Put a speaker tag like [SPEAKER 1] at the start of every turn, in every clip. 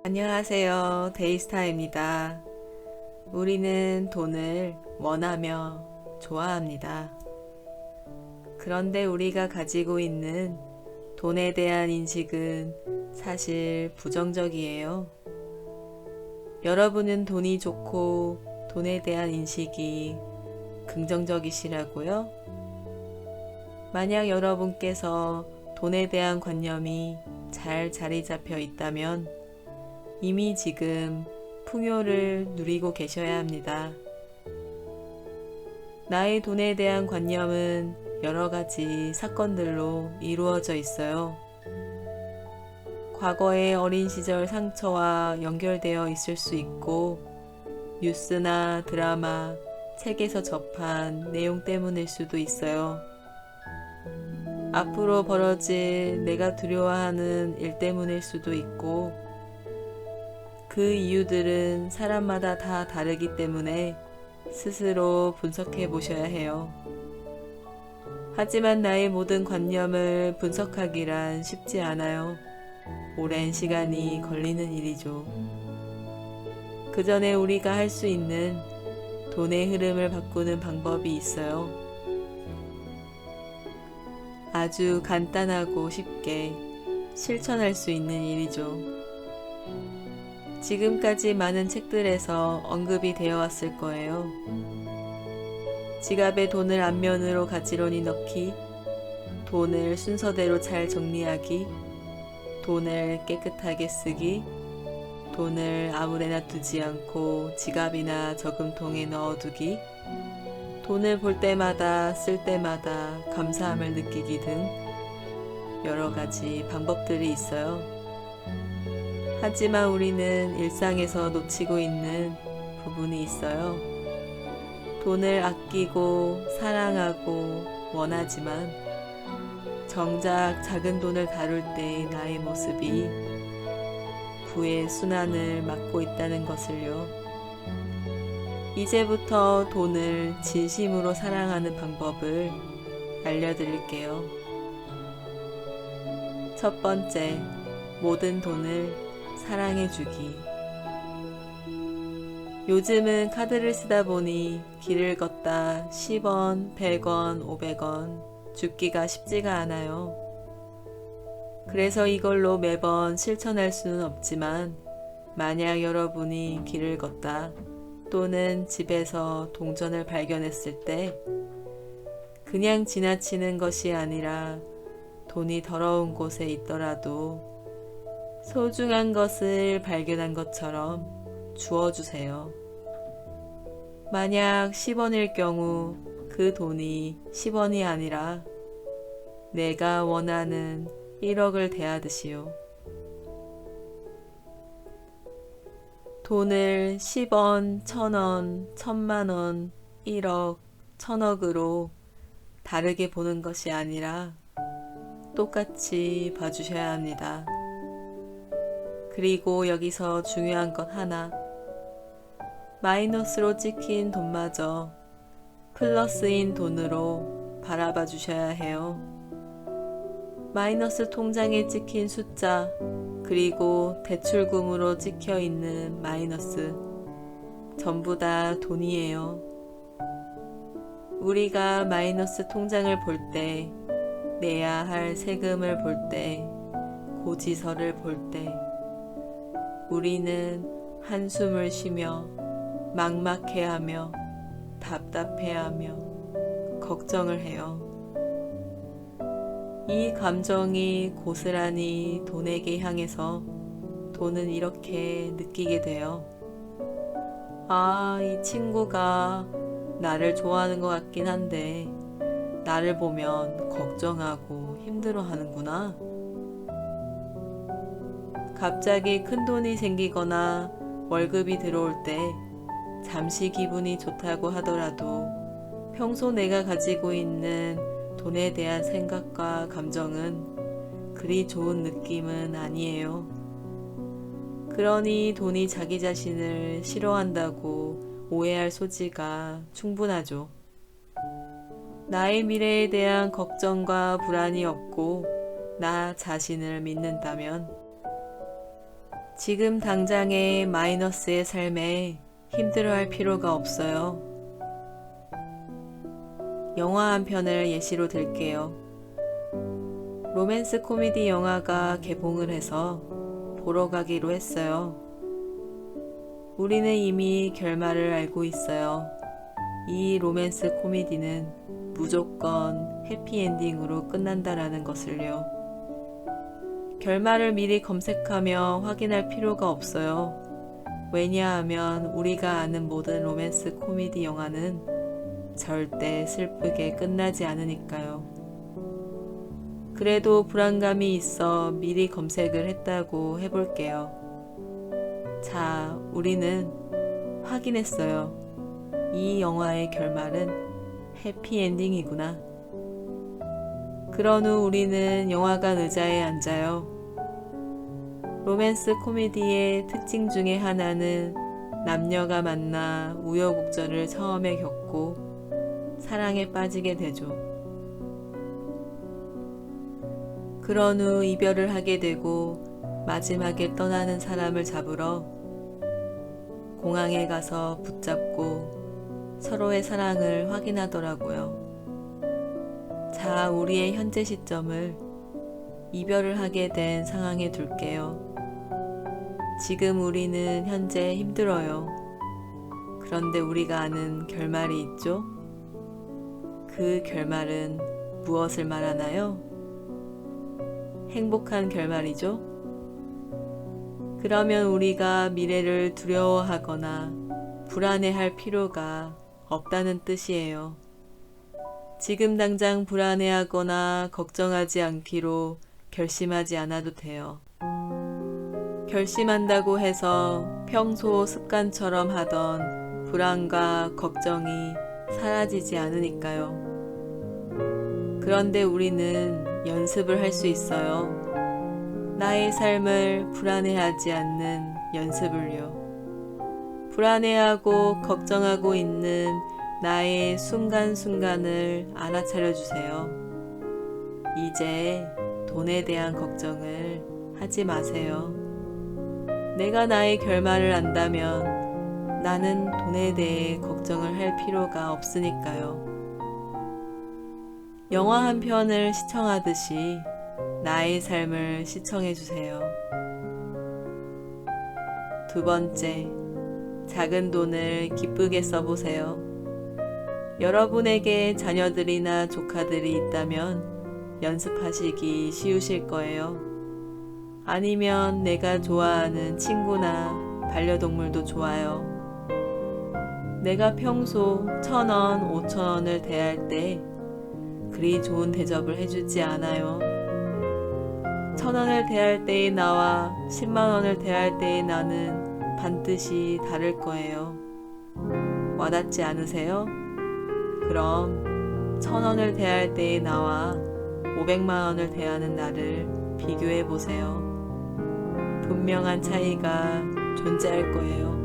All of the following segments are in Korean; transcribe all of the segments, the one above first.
[SPEAKER 1] 안녕하세요. 데이스타입니다. 우리는 돈을 원하며 좋아합니다. 그런데 우리가 가지고 있는 돈에 대한 인식은 사실 부정적이에요. 여러분은 돈이 좋고 돈에 대한 인식이 긍정적이시라고요? 만약 여러분께서 돈에 대한 관념이 잘 자리 잡혀 있다면 이미 지금 풍요를 누리고 계셔야 합니다. 나의 돈에 대한 관념은 여러 가지 사건들로 이루어져 있어요. 과거의 어린 시절 상처와 연결되어 있을 수 있고, 뉴스나 드라마, 책에서 접한 내용 때문일 수도 있어요. 앞으로 벌어질 내가 두려워하는 일 때문일 수도 있고, 그 이유들은 사람마다 다 다르기 때문에 스스로 분석해 보셔야 해요. 하지만 나의 모든 관념을 분석하기란 쉽지 않아요. 오랜 시간이 걸리는 일이죠. 그 전에 우리가 할 수 있는 돈의 흐름을 바꾸는 방법이 있어요. 아주 간단하고 쉽게 실천할 수 있는 일이죠. 지금까지 많은 책들에서 언급이 되어 왔을 거예요. 지갑에 돈을 앞면으로 가지런히 넣기, 돈을 순서대로 잘 정리하기, 돈을 깨끗하게 쓰기, 돈을 아무데나 두지 않고 지갑이나 저금통에 넣어두기, 돈을 볼 때마다 쓸 때마다 감사함을 느끼기 등 여러 가지 방법들이 있어요. 하지만 우리는 일상에서 놓치고 있는 부분이 있어요. 돈을 아끼고 사랑하고 원하지만 정작 작은 돈을 다룰 때 나의 모습이 부의 순환을 막고 있다는 것을요. 이제부터 돈을 진심으로 사랑하는 방법을 알려드릴게요. 첫 번째, 모든 돈을 사랑해주기. 요즘은 카드를 쓰다 보니 길을 걷다 10원, 100원, 500원 줍기가 쉽지가 않아요. 그래서 이걸로 매번 실천할 수는 없지만 만약 여러분이 길을 걷다 또는 집에서 동전을 발견했을 때 그냥 지나치는 것이 아니라 돈이 더러운 곳에 있더라도 소중한 것을 발견한 것처럼 주어주세요. 만약 10원일 경우 그 돈이 10원이 아니라 내가 원하는 1억을 대하듯이요. 돈을 10원, 1000원, 1000만원, 1억, 1000억으로 다르게 보는 것이 아니라 똑같이 봐주셔야 합니다. 그리고 여기서 중요한 것 하나, 마이너스로 찍힌 돈마저 플러스인 돈으로 바라봐 주셔야 해요. 마이너스 통장에 찍힌 숫자, 그리고 대출금으로 찍혀 있는 마이너스, 전부 다 돈이에요. 우리가 마이너스 통장을 볼 때, 내야 할 세금을 볼 때, 고지서를 볼 때, 우리는 한숨을 쉬며 막막해하며 답답해하며 걱정을 해요. 이 감정이 고스란히 돈에게 향해서 돈은 이렇게 느끼게 돼요. 아, 이 친구가 나를 좋아하는 것 같긴 한데 나를 보면 걱정하고 힘들어 하는구나. 갑자기 큰 돈이 생기거나 월급이 들어올 때 잠시 기분이 좋다고 하더라도 평소 내가 가지고 있는 돈에 대한 생각과 감정은 그리 좋은 느낌은 아니에요. 그러니 돈이 자기 자신을 싫어한다고 오해할 소지가 충분하죠. 나의 미래에 대한 걱정과 불안이 없고 나 자신을 믿는다면 지금 당장의 마이너스의 삶에 힘들어할 필요가 없어요. 영화 한 편을 예시로 들게요. 로맨스 코미디 영화가 개봉을 해서 보러 가기로 했어요. 우리는 이미 결말을 알고 있어요. 이 로맨스 코미디는 무조건 해피엔딩으로 끝난다라는 것을요. 결말을 미리 검색하며 확인할 필요가 없어요. 왜냐하면 우리가 아는 모든 로맨스 코미디 영화는 절대 슬프게 끝나지 않으니까요. 그래도 불안감이 있어 미리 검색을 했다고 해볼게요. 자, 우리는 확인했어요. 이 영화의 결말은 해피엔딩이구나. 그런 후 우리는 영화관 의자에 앉아요. 로맨스 코미디의 특징 중에 하나는 남녀가 만나 우여곡절을 처음에 겪고 사랑에 빠지게 되죠. 그런 후 이별을 하게 되고 마지막에 떠나는 사람을 잡으러 공항에 가서 붙잡고 서로의 사랑을 확인하더라고요. 자, 우리의 현재 시점을 이별을 하게 된 상황에 둘게요. 지금 우리는 현재 힘들어요. 그런데 우리가 아는 결말이 있죠? 그 결말은 무엇을 말하나요? 행복한 결말이죠? 그러면 우리가 미래를 두려워하거나 불안해할 필요가 없다는 뜻이에요. 지금 당장 불안해하거나 걱정하지 않기로 결심하지 않아도 돼요. 결심한다고 해서 평소 습관처럼 하던 불안과 걱정이 사라지지 않으니까요. 그런데 우리는 연습을 할 수 있어요. 나의 삶을 불안해하지 않는 연습을요. 불안해하고 걱정하고 있는 나의 순간순간을 알아차려 주세요. 이제 돈에 대한 걱정을 하지 마세요. 내가 나의 결말을 안다면 나는 돈에 대해 걱정을 할 필요가 없으니까요. 영화 한 편을 시청하듯이 나의 삶을 시청해 주세요. 두 번째, 작은 돈을 기쁘게 써보세요. 여러분에게 자녀들이나 조카들이 있다면 연습하시기 쉬우실 거예요. 아니면 내가 좋아하는 친구나 반려동물도 좋아요. 내가 평소 1,000원, 5,000원을 대할 때 그리 좋은 대접을 해주지 않아요. 1,000원을 대할 때의 나와 10만원을 대할 때의 나는 반드시 다를 거예요. 와닿지 않으세요? 그럼 1,000원을 대할 때의 나와 500만원을 대하는 나를 비교해 보세요. 분명한 차이가 존재할 거예요.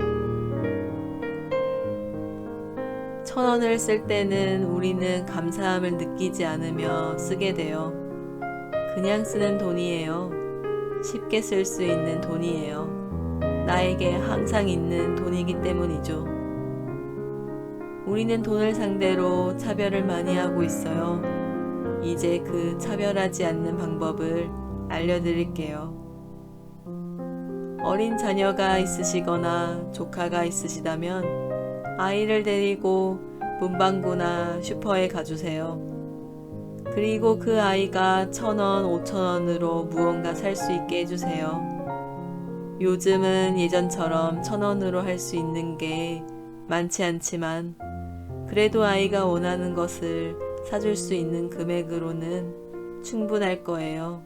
[SPEAKER 1] 1,000원을 쓸 때는 우리는 감사함을 느끼지 않으며 쓰게 돼요. 그냥 쓰는 돈이에요. 쉽게 쓸 수 있는 돈이에요. 나에게 항상 있는 돈이기 때문이죠. 우리는 돈을 상대로 차별을 많이 하고 있어요. 이제 그 차별하지 않는 방법을 알려드릴게요. 어린 자녀가 있으시거나 조카가 있으시다면 아이를 데리고 문방구나 슈퍼에 가주세요. 그리고 그 아이가 1,000원, 5,000원으로 무언가 살 수 있게 해주세요. 요즘은 예전처럼 1,000원으로 할 수 있는 게 많지 않지만 그래도 아이가 원하는 것을 사줄 수 있는 금액으로는 충분할 거예요.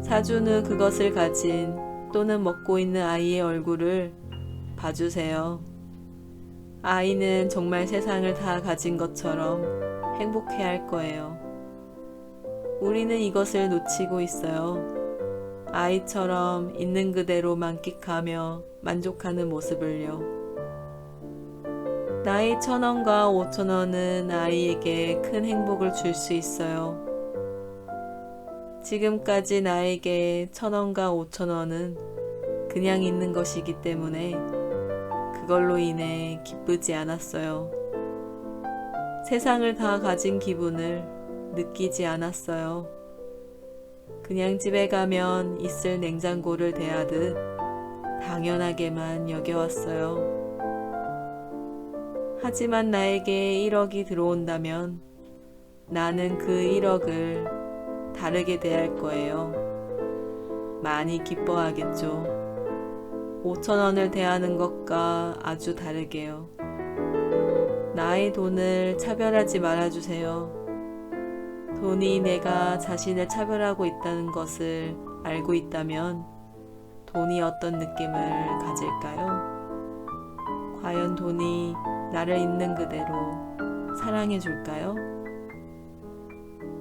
[SPEAKER 1] 사준 후 그것을 가진 또는 먹고 있는 아이의 얼굴을 봐주세요. 아이는 정말 세상을 다 가진 것처럼 행복해할 거예요. 우리는 이것을 놓치고 있어요. 아이처럼 있는 그대로 만끽하며 만족하는 모습을요. 나의 1,000원과 5,000원은 아이에게 큰 행복을 줄 수 있어요. 지금까지 나에게 1,000원과 5,000원은 그냥 있는 것이기 때문에 그걸로 인해 기쁘지 않았어요. 세상을 다 가진 기분을 느끼지 않았어요. 그냥 집에 가면 있을 냉장고를 대하듯 당연하게만 여겨왔어요. 하지만 나에게 1억이 들어온다면 나는 그 1억을 다르게 대할 거예요. 많이 기뻐하겠죠. 5,000원을 대하는 것과 아주 다르게요. 나의 돈을 차별하지 말아주세요. 돈이 내가 자신을 차별하고 있다는 것을 알고 있다면 돈이 어떤 느낌을 가질까요? 과연 돈이 나를 있는 그대로 사랑해 줄까요?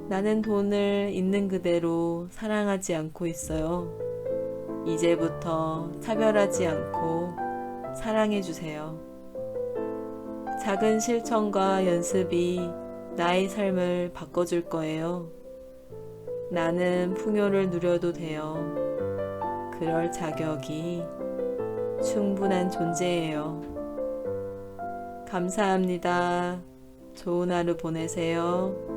[SPEAKER 1] 나는 돈을 있는 그대로 사랑하지 않고 있어요. 이제부터 차별하지 않고 사랑해 주세요. 작은 실천과 연습이 나의 삶을 바꿔줄 거예요. 나는 풍요를 누려도 돼요. 그럴 자격이 충분한 존재예요. 감사합니다. 좋은 하루 보내세요.